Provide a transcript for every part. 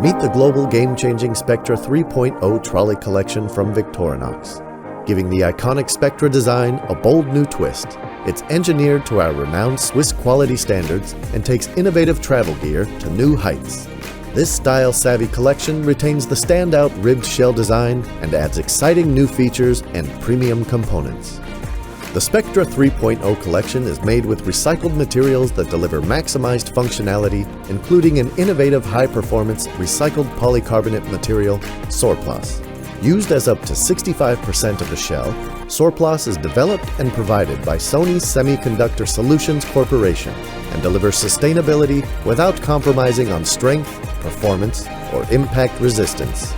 Meet the global game-changing Spectra 3.0 trolley collection from Victorinox, giving the iconic Spectra design a bold new twist. It's engineered to our renowned Swiss quality standards and takes innovative travel gear to new heights. This style-savvy collection retains the standout ribbed shell design and adds exciting new features and premium components. The Spectra 3.0 collection is made with recycled materials that deliver maximized functionality, including an innovative high-performance recycled polycarbonate material, Sorplas. Used as up to 65% of the shell, Sorplas is developed and provided by Sony Semiconductor Solutions Corporation and delivers sustainability without compromising on strength, performance, or impact resistance.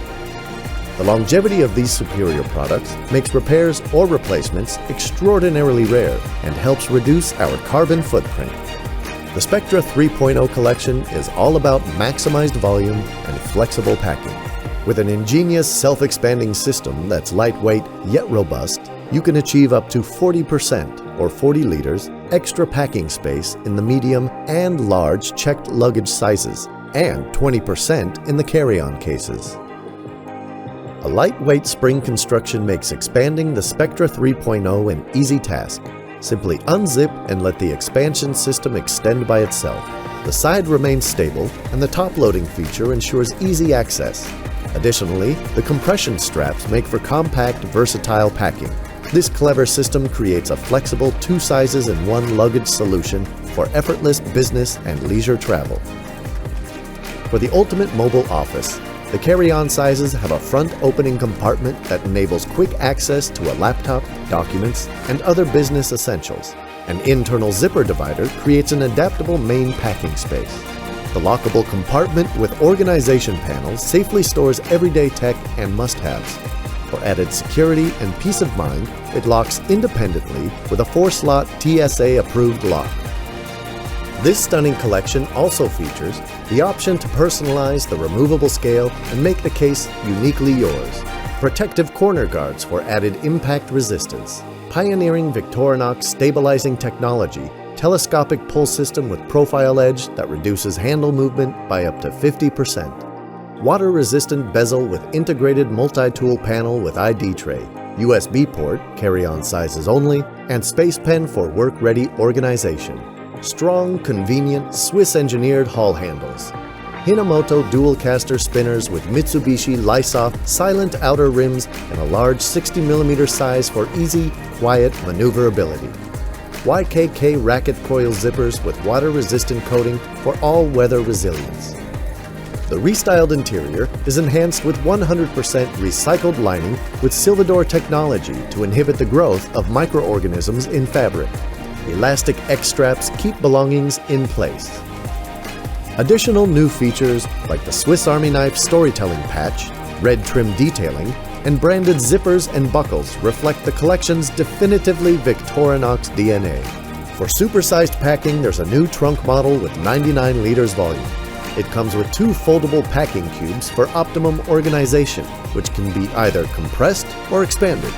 The longevity of these superior products makes repairs or replacements extraordinarily rare and helps reduce our carbon footprint. The Spectra 3.0 collection is all about maximized volume and flexible packing. With an ingenious self-expanding system that's lightweight yet robust, you can achieve up to 40% or 40 liters extra packing space in the medium and large checked luggage sizes and 20% in the carry-on cases. A lightweight spring construction makes expanding the Spectra 3.0 an easy task. Simply unzip and let the expansion system extend by itself. The side remains stable and the top loading feature ensures easy access. Additionally, the compression straps make for compact, versatile packing. This clever system creates a flexible 2 sizes in 1 luggage solution for effortless business and leisure travel. For the ultimate mobile office, the carry-on sizes have a front opening compartment that enables quick access to a laptop, documents, and other business essentials. An internal zipper divider creates an adaptable main packing space. The lockable compartment with organization panels safely stores everyday tech and must-haves. For added security and peace of mind, it locks independently with a 4-slot TSA-approved lock. This stunning collection also features the option to personalize the removable scale and make the case uniquely yours. Protective corner guards for added impact resistance. Pioneering Victorinox stabilizing technology, telescopic pull system with profile edge that reduces handle movement by up to 50%. Water-resistant bezel with integrated multi-tool panel with ID tray, USB port, carry-on sizes only, and space pen for work-ready organization. Strong, convenient, Swiss-engineered haul handles. Hinomoto dual-caster spinners with Mitsubishi Lysoft silent outer rims and a large 60mm size for easy, quiet maneuverability. YKK racket coil zippers with water-resistant coating for all-weather resilience. The restyled interior is enhanced with 100% recycled lining with Silvador technology to inhibit the growth of microorganisms in fabric. Elastic X-straps keep belongings in place. Additional new features like the Swiss Army knife storytelling patch, red trim detailing, and branded zippers and buckles reflect the collection's definitively Victorinox DNA. For supersized packing, there's a new trunk model with 99 liters volume. It comes with 2 foldable packing cubes for optimum organization, which can be either compressed or expanded.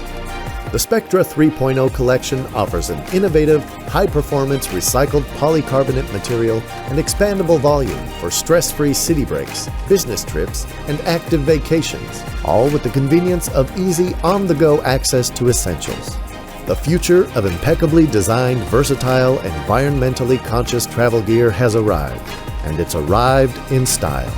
The Spectra 3.0 collection offers an innovative, high-performance recycled polycarbonate material and expandable volume for stress-free city breaks, business trips, and active vacations, all with the convenience of easy on-the-go access to essentials. The future of impeccably designed, versatile, environmentally conscious travel gear has arrived, and it's arrived in style.